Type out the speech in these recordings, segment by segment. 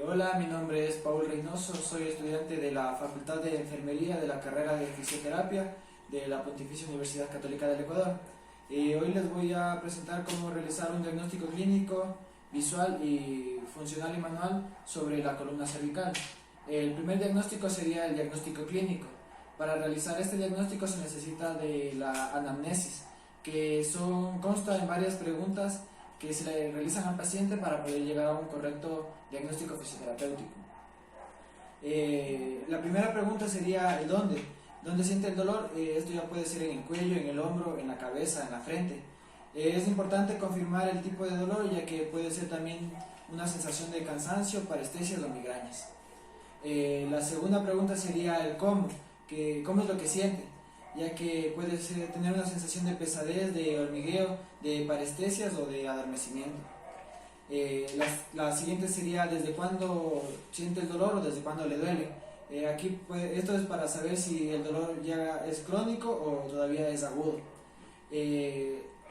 Hola, mi nombre es Paul Reynoso, soy estudiante de la Facultad de Enfermería de la carrera de Fisioterapia de la Pontificia Universidad Católica del Ecuador. Hoy les voy a presentar cómo realizar un diagnóstico clínico, visual y funcional y manual sobre la columna cervical. El primer diagnóstico sería el diagnóstico clínico. Para realizar este diagnóstico se necesita de la anamnesis, que consta en varias preguntas que se le realizan al paciente para poder llegar a un correcto diagnóstico fisioterapéutico. La primera pregunta sería el dónde. ¿Dónde siente el dolor? Esto ya puede ser en el cuello, en el hombro, en la cabeza, en la frente. Es importante confirmar el tipo de dolor, ya que puede ser también una sensación de cansancio, parestesias o migrañas. La segunda pregunta sería el cómo, que cómo es lo que siente, ya que puede tener una sensación de pesadez, de hormigueo, de parestesias o de adormecimiento. La siguiente sería desde cuándo siente el dolor o desde cuándo le duele. Aquí pues, esto es para saber si el dolor ya es crónico o todavía es agudo.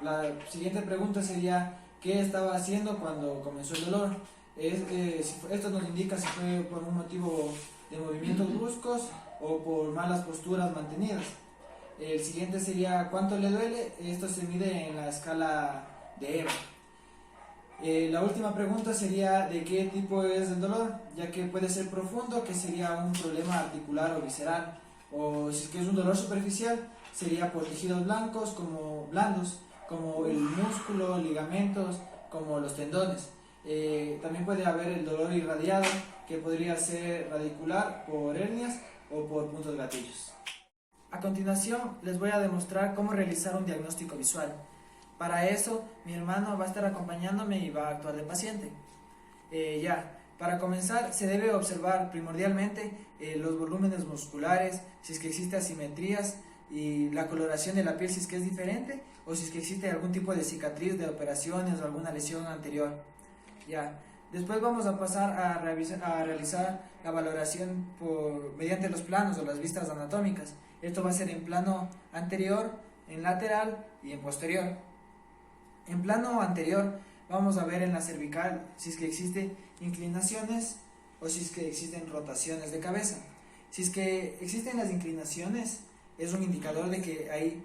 La siguiente pregunta sería ¿qué estaba haciendo cuando comenzó el dolor? Esto nos indica si fue por un motivo de movimientos bruscos o por malas posturas mantenidas. El siguiente sería ¿cuánto le duele? Esto se mide en la escala de EVA. La última pregunta sería ¿de qué tipo es el dolor? Ya que puede ser profundo, que sería un problema articular o visceral, o si es que es un dolor superficial, sería por tejidos blandos, como el músculo, ligamentos, como los tendones. También puede haber el dolor irradiado, que podría ser radicular por hernias o por puntos gatillos. A continuación les voy a demostrar cómo realizar un diagnóstico visual. Para eso mi hermano va a estar acompañándome y va a actuar de paciente. Para comenzar se debe observar primordialmente los volúmenes musculares, si es que existe asimetrías y la coloración de la piel si es que es diferente o si es que existe algún tipo de cicatriz de operaciones o alguna lesión anterior. Después vamos a pasar a realizar la valoración mediante los planos o las vistas anatómicas. Esto va a ser en plano anterior, en lateral y en posterior. En plano anterior vamos a ver en la cervical si es que existen inclinaciones o si es que existen rotaciones de cabeza. Si es que existen las inclinaciones es un indicador de que hay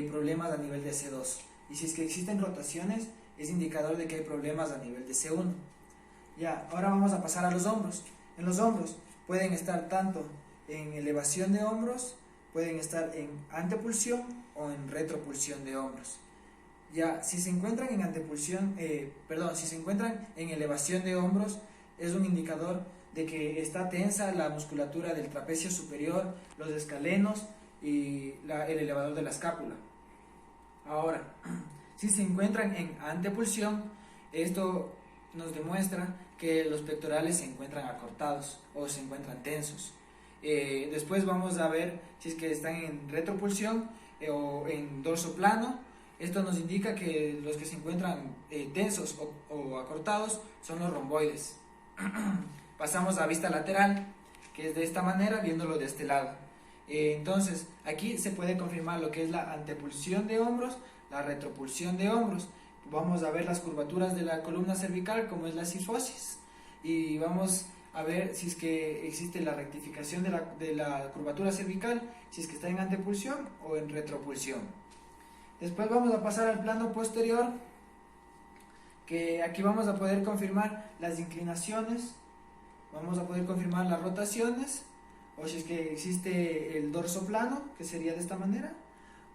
problemas a nivel de C2, y si es que existen rotaciones es indicador de que hay problemas a nivel de C1. Ahora vamos a pasar a los hombros. En los hombros pueden estar tanto en elevación de hombros, pueden estar en antepulsión o en retropulsión de hombros. Si se encuentran si se encuentran en elevación de hombros, es un indicador de que está tensa la musculatura del trapecio superior, los escalenos y el elevador de la escápula. Ahora, si se encuentran en antepulsión, esto nos demuestra que los pectorales se encuentran acortados o se encuentran tensos. Después vamos a ver si es que están en retropulsión o en dorso plano. Esto nos indica que los que se encuentran tensos o acortados son los romboides. Pasamos a vista lateral, que es de esta manera, viéndolo de este lado. Entonces, aquí se puede confirmar lo que es la antepulsión de hombros, la retropulsión de hombros. Vamos a ver las curvaturas de la columna cervical, como es la cifosis, y vamos a ver si es que existe la rectificación de la curvatura cervical, si es que está en antepulsión o en retropulsión. Después vamos a pasar al plano posterior, que aquí vamos a poder confirmar las inclinaciones, vamos a poder confirmar las rotaciones, o si es que existe el dorso plano, que sería de esta manera,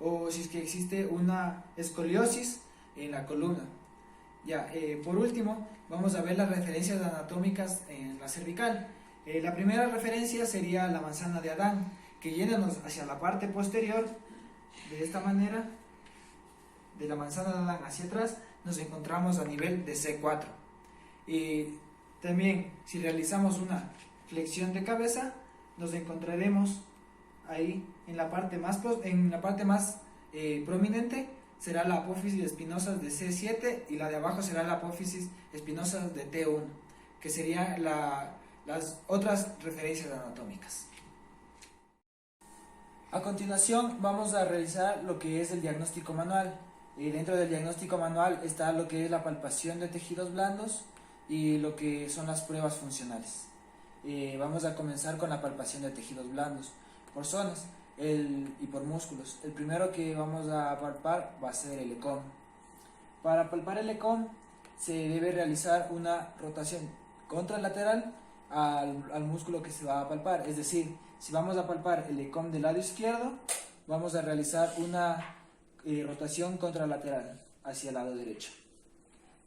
o si es que existe una escoliosis en la columna. Por último, vamos a ver las referencias anatómicas en la cervical. La primera referencia sería la manzana de Adán, que yéndonos hacia la parte posterior, de esta manera, de la manzana de Adán hacia atrás, nos encontramos a nivel de C4. Y también, si realizamos una flexión de cabeza, nos encontraremos ahí en la parte más prominente será la apófisis espinosa de C7 y la de abajo será la apófisis espinosa de T1, que serían las otras referencias anatómicas. A continuación vamos a realizar lo que es el diagnóstico manual. Dentro del diagnóstico manual está lo que es la palpación de tejidos blandos, y lo que son las pruebas funcionales. Vamos a comenzar con la palpación de tejidos blandos por zonas y por músculos. El primero que vamos a palpar va a ser el ECOM. Para palpar el ECOM se debe realizar una rotación contralateral al músculo que se va a palpar. Es decir, si vamos a palpar el ECOM del lado izquierdo, vamos a realizar una rotación contralateral hacia el lado derecho.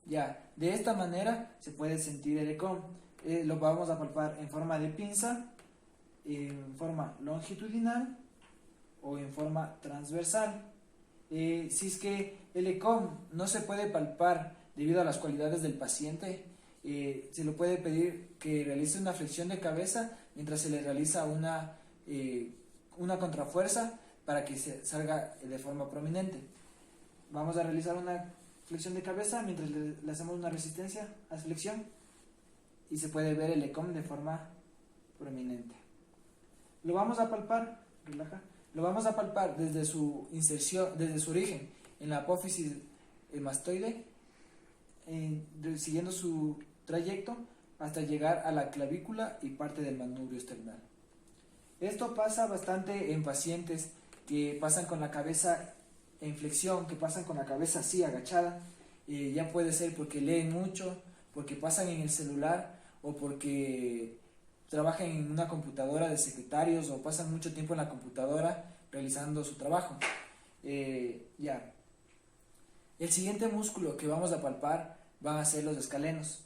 Ya, de esta manera se puede sentir el ECOM. Lo vamos a palpar en forma de pinza, en forma longitudinal o en forma transversal. Si es que el ECOM no se puede palpar debido a las cualidades del paciente, se le puede pedir que realice una flexión de cabeza mientras se le realiza una contrafuerza para que se salga de forma prominente. Vamos a realizar una flexión de cabeza mientras le hacemos una resistencia a flexión y se puede ver el ECOM de forma prominente. Lo vamos a palpar, relaja. Lo vamos a palpar desde su inserción, desde su origen en la apófisis mastoide, siguiendo su trayecto hasta llegar a la clavícula y parte del manubrio esternal. Esto pasa bastante en pacientes que pasan con la cabeza en flexión, que pasan con la cabeza así agachada. Ya puede ser porque leen mucho, porque pasan en el celular o porque trabajan en una computadora de secretarios o pasan mucho tiempo en la computadora realizando su trabajo. Ya. El siguiente músculo que vamos a palpar van a ser los escalenos.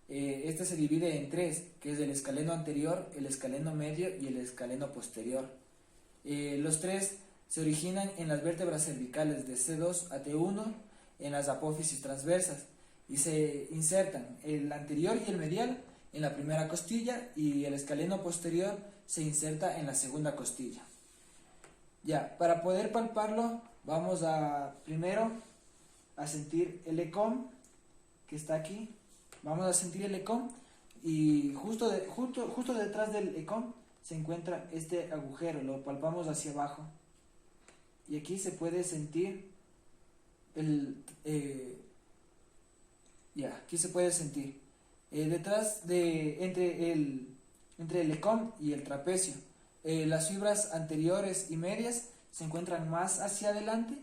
Este se divide en tres, que es el escaleno anterior, el escaleno medio y el escaleno posterior. Los tres se originan en las vértebras cervicales de C2 a T1 en las apófisis transversas y se insertan el anterior y el medial en la primera costilla y el escaleno posterior se inserta en la segunda costilla. Ya, para poder palparlo vamos a primero a sentir el ECOM que está aquí. Vamos a sentir el ECOM y justo detrás del ECOM se encuentra este agujero, lo palpamos hacia abajo y aquí se puede sentir aquí se puede sentir detrás de entre el ECOM y el trapecio. Las fibras anteriores y medias se encuentran más hacia adelante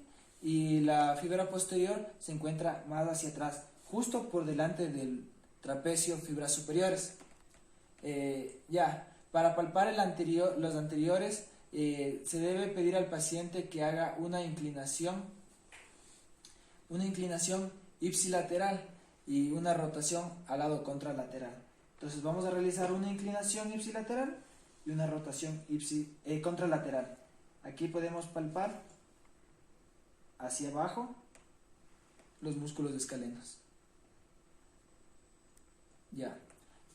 y la fibra posterior se encuentra más hacia atrás, justo por delante del trapecio, fibras superiores. Para palpar los anteriores se debe pedir al paciente que haga una inclinación ipsilateral y una rotación al lado contralateral. Entonces vamos a realizar una inclinación ipsilateral y una rotación contralateral. Aquí podemos palpar hacia abajo los músculos escalenos. Ya.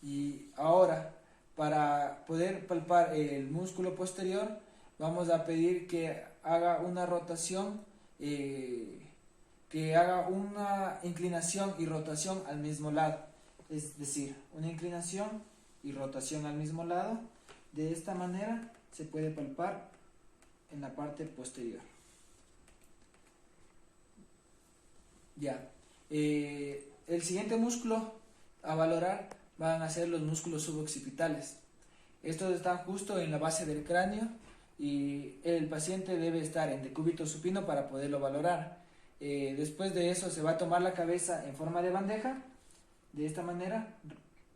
Y ahora, para poder palpar el músculo posterior, vamos a pedir que haga una rotación, que haga una inclinación y rotación al mismo lado. Es decir, una inclinación y rotación al mismo lado. De esta manera se puede palpar en la parte posterior. Ya. El siguiente músculo a valorar van a ser los músculos suboccipitales. Estos están justo en la base del cráneo y el paciente debe estar en decúbito supino para poderlo valorar. Después de eso se va a tomar la cabeza en forma de bandeja, de esta manera,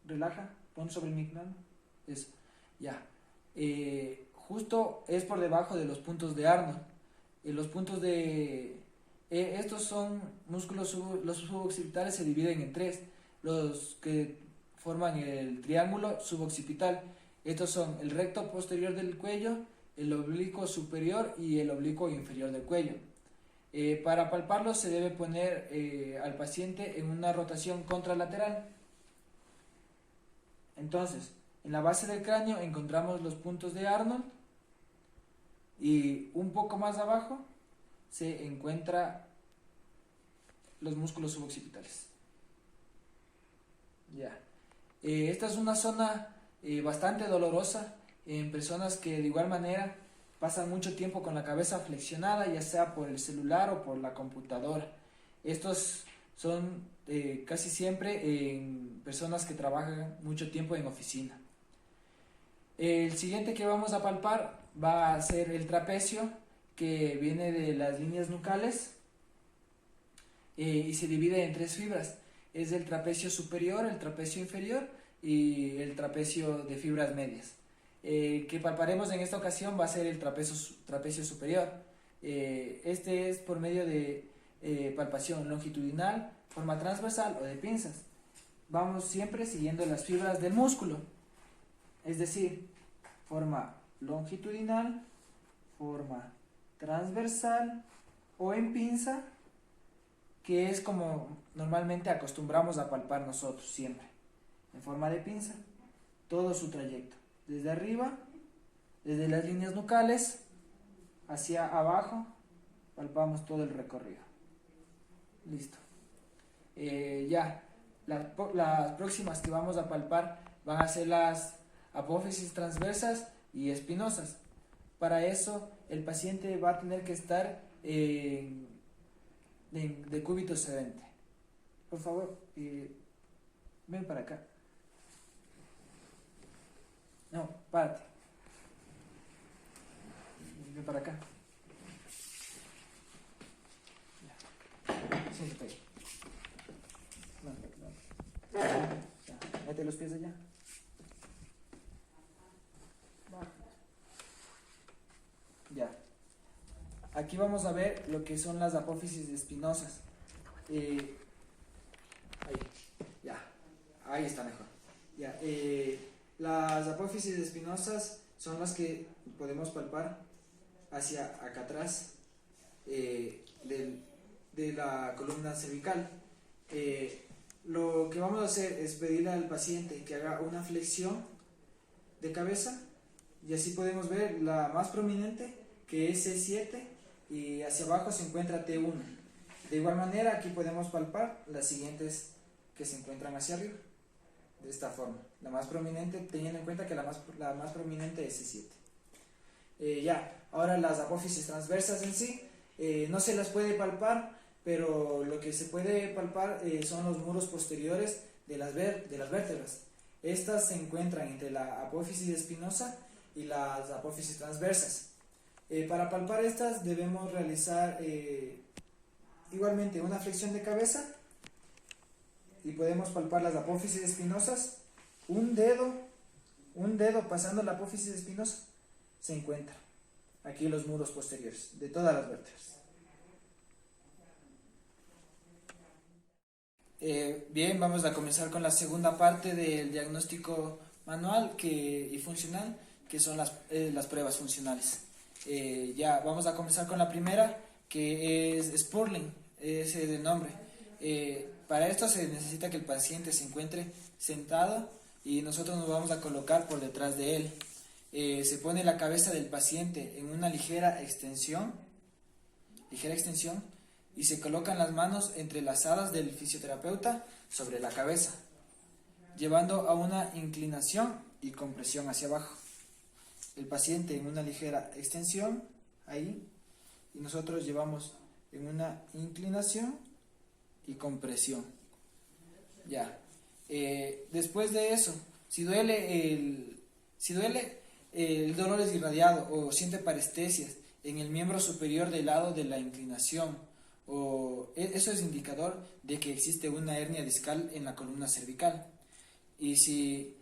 relaja, pon sobre mi mano, eso, ya. Justo es por debajo de los puntos de Arnold. Estos son músculos, los suboccipitales se dividen en tres, los que forman el triángulo suboccipital. Estos son el recto posterior del cuello, el oblicuo superior y el oblicuo inferior del cuello. Para palparlo se debe poner al paciente en una rotación contralateral. Entonces, en la base del cráneo encontramos los puntos de Arnold y un poco más abajo se encuentran los músculos suboccipitales. Ya. Esta es una zona bastante dolorosa en personas que de igual manera pasan mucho tiempo con la cabeza flexionada, ya sea por el celular o por la computadora. Estos son casi siempre en personas que trabajan mucho tiempo en oficina. El siguiente que vamos a palpar va a ser el trapecio, que viene de las líneas nucales y se divide en tres fibras. Es el trapecio superior, el trapecio inferior y el trapecio de fibras medias. Que palparemos en esta ocasión va a ser el trapecio superior. Este es por medio de palpación longitudinal, forma transversal o de pinzas. Vamos siempre siguiendo las fibras del músculo, es decir, forma longitudinal, forma transversal o en pinza, que es como normalmente acostumbramos a palpar nosotros siempre, en forma de pinza, todo su trayecto, desde arriba, desde las líneas nucales hacia abajo, palpamos todo el recorrido. Listo. Las próximas que vamos a palpar van a ser las apófisis transversas y espinosas. Para eso el paciente va a tener que estar de cúbito sedente. Por favor, ven para acá. No, párate. Ven para acá. Siéntate ahí. Ya, mete los pies allá. Ya. Aquí vamos a ver lo que son las apófisis espinosas. Ahí. Ya. Ahí está mejor. Ya. Las apófisis espinosas son las que podemos palpar hacia acá atrás de la columna cervical. Lo que vamos a hacer es pedirle al paciente que haga una flexión de cabeza y así podemos ver la más prominente, que es C7, y hacia abajo se encuentra T1. De igual manera aquí podemos palpar las siguientes que se encuentran hacia arriba, de esta forma, la más prominente, teniendo en cuenta que la más prominente es C7. Ahora las apófisis transversas en sí no se las puede palpar, pero lo que se puede palpar son los muros posteriores de las vértebras. Estas se encuentran entre la apófisis espinosa y las apófisis transversas. Para palpar estas debemos realizar igualmente una flexión de cabeza y podemos palpar las apófisis espinosas. Un dedo pasando la apófisis espinosa se encuentra aquí los muros posteriores de todas las vértebras. Bien, vamos a comenzar con la segunda parte del diagnóstico manual y funcional, que son las pruebas funcionales. Vamos a comenzar con la primera, que es Spurling, ese es el nombre. Para esto se necesita que el paciente se encuentre sentado y nosotros nos vamos a colocar por detrás de él. Se pone la cabeza del paciente en una ligera extensión, y se colocan las manos entrelazadas del fisioterapeuta sobre la cabeza, llevando a una inclinación y compresión hacia abajo. El paciente en una ligera extensión, ahí, y nosotros llevamos en una inclinación y compresión. Después de eso, si duele el dolor es irradiado o siente parestesias en el miembro superior del lado de la inclinación, eso es indicador de que existe una hernia discal en la columna cervical. Y si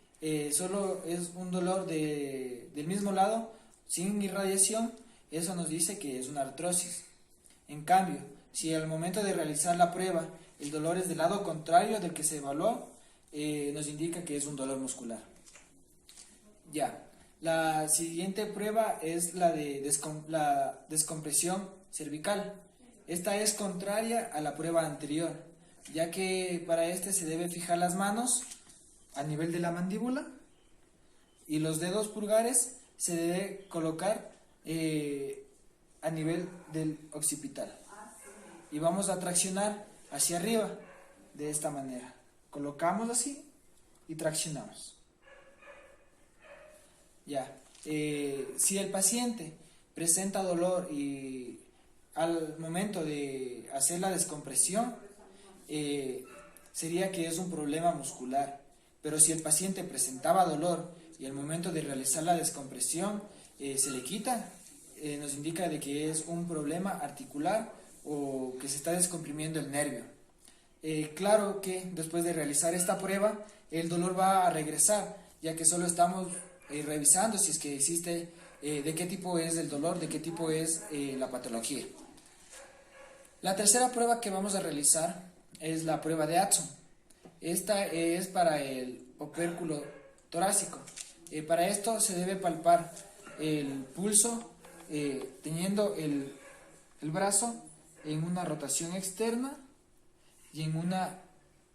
solo es un dolor del mismo lado, sin irradiación, eso nos dice que es una artrosis. En cambio, si al momento de realizar la prueba el dolor es del lado contrario del que se evaluó, nos indica que es un dolor muscular. La siguiente prueba es la de la descompresión cervical. Esta es contraria a la prueba anterior, ya que para se debe fijar las manos a nivel de la mandíbula y los dedos pulgares se debe colocar a nivel del occipital. Y vamos a traccionar hacia arriba de esta manera. Colocamos así y traccionamos. Si el paciente presenta dolor y al momento de hacer la descompresión, sería que es un problema muscular, pero si el paciente presentaba dolor y al momento de realizar la descompresión se le quita, nos indica de que es un problema articular o que se está descomprimiendo el nervio. Claro que después de realizar esta prueba el dolor va a regresar, ya que solo estamos revisando si es que existe, de qué tipo es el dolor, de qué tipo es la patología. La tercera prueba que vamos a realizar es la prueba de Addison. Esta es para el opérculo torácico. Para esto se debe palpar el pulso teniendo el brazo en una rotación externa y en una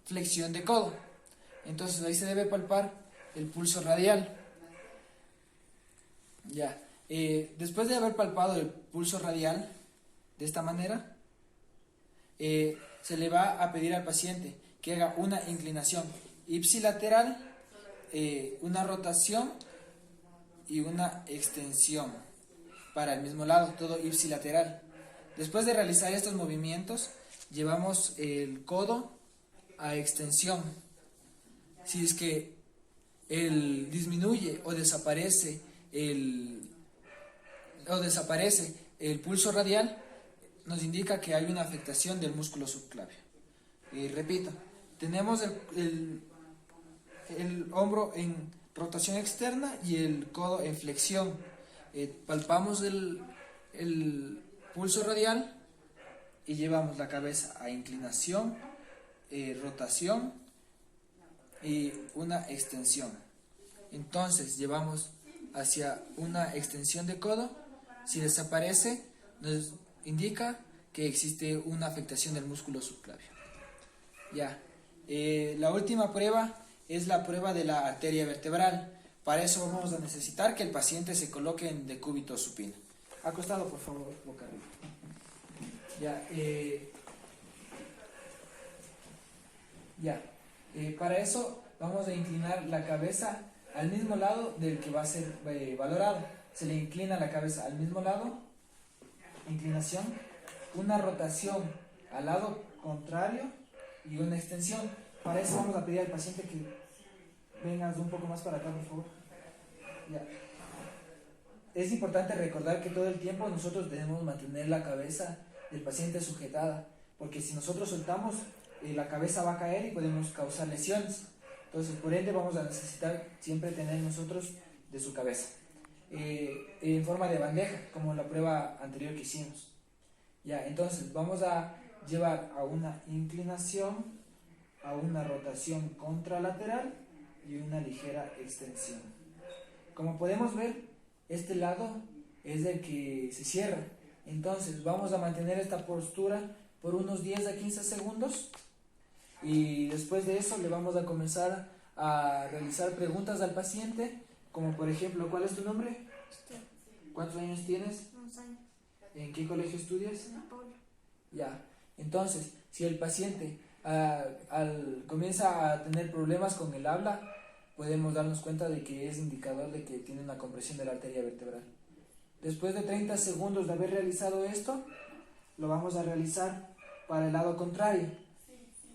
flexión de codo. Entonces ahí se debe palpar el pulso radial. Ya. Después de haber palpado el pulso radial de esta manera, se le va a pedir al paciente que haga una inclinación ipsilateral, una rotación y una extensión para el mismo lado, todo ipsilateral. Después de realizar estos movimientos, llevamos el codo a extensión. Si es que disminuye o desaparece el pulso radial, nos indica que hay una afectación del músculo subclavio. Repito, tenemos el hombro en rotación externa y el codo en flexión. Palpamos el pulso radial y llevamos la cabeza a inclinación, rotación y una extensión. Entonces llevamos hacia una extensión de codo. Si desaparece, nos indica que existe una afectación del músculo subclavio. Ya. La última prueba es la prueba de la arteria vertebral. Para eso vamos a necesitar que el paciente se coloque en decúbito supino. Acostado, por favor, boca arriba. Para eso vamos a inclinar la cabeza al mismo lado del que va a ser valorado. Se le inclina la cabeza al mismo lado, inclinación, una rotación al lado contrario y una extensión. Para eso vamos a pedir al paciente que vengas un poco más para acá, por favor. Ya. Es importante recordar que todo el tiempo nosotros debemos mantener la cabeza del paciente sujetada, porque si nosotros soltamos, la cabeza va a caer y podemos causar lesiones. Entonces, por ende, vamos a necesitar siempre tener nosotros de su cabeza, en forma de bandeja, como la prueba anterior que hicimos. Ya, entonces vamos a llevar a una inclinación, a una rotación contralateral y una ligera extensión. Como podemos ver, este lado es el que se cierra. Entonces vamos a mantener esta postura por unos 10 a 15 segundos y después de eso le vamos a comenzar a realizar preguntas al paciente, como por ejemplo, ¿cuál es tu nombre? ¿Cuántos años tienes? 11 años. ¿En qué colegio estudias? En Apolo. Ya, entonces, si el paciente comienza a tener problemas con el habla, podemos darnos cuenta de que es indicador de que tiene una compresión de la arteria vertebral. Después de 30 segundos de haber realizado esto, lo vamos a realizar para el lado contrario.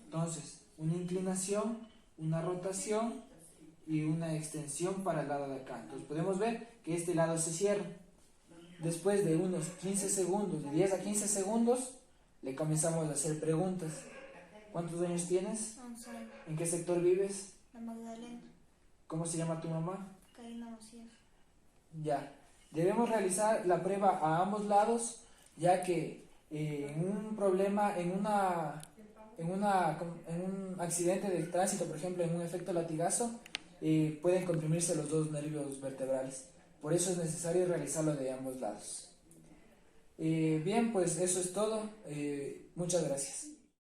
Entonces, una inclinación, una rotación y una extensión para el lado de acá. Entonces podemos ver que este lado se cierra. Después de unos 15 segundos, de 10 a 15 segundos, le comenzamos a hacer preguntas. ¿Cuántos años tienes? 11 años. ¿En qué sector vives? La Magdalena. ¿Cómo se llama tu mamá? Karina Macías. Ya. Debemos realizar la prueba a ambos lados, ya que en un problema, en un accidente de tránsito, por ejemplo, en un efecto latigazo, pueden comprimirse los dos nervios vertebrales. Por eso es necesario realizarlo de ambos lados. Bien, pues eso es todo. Muchas gracias.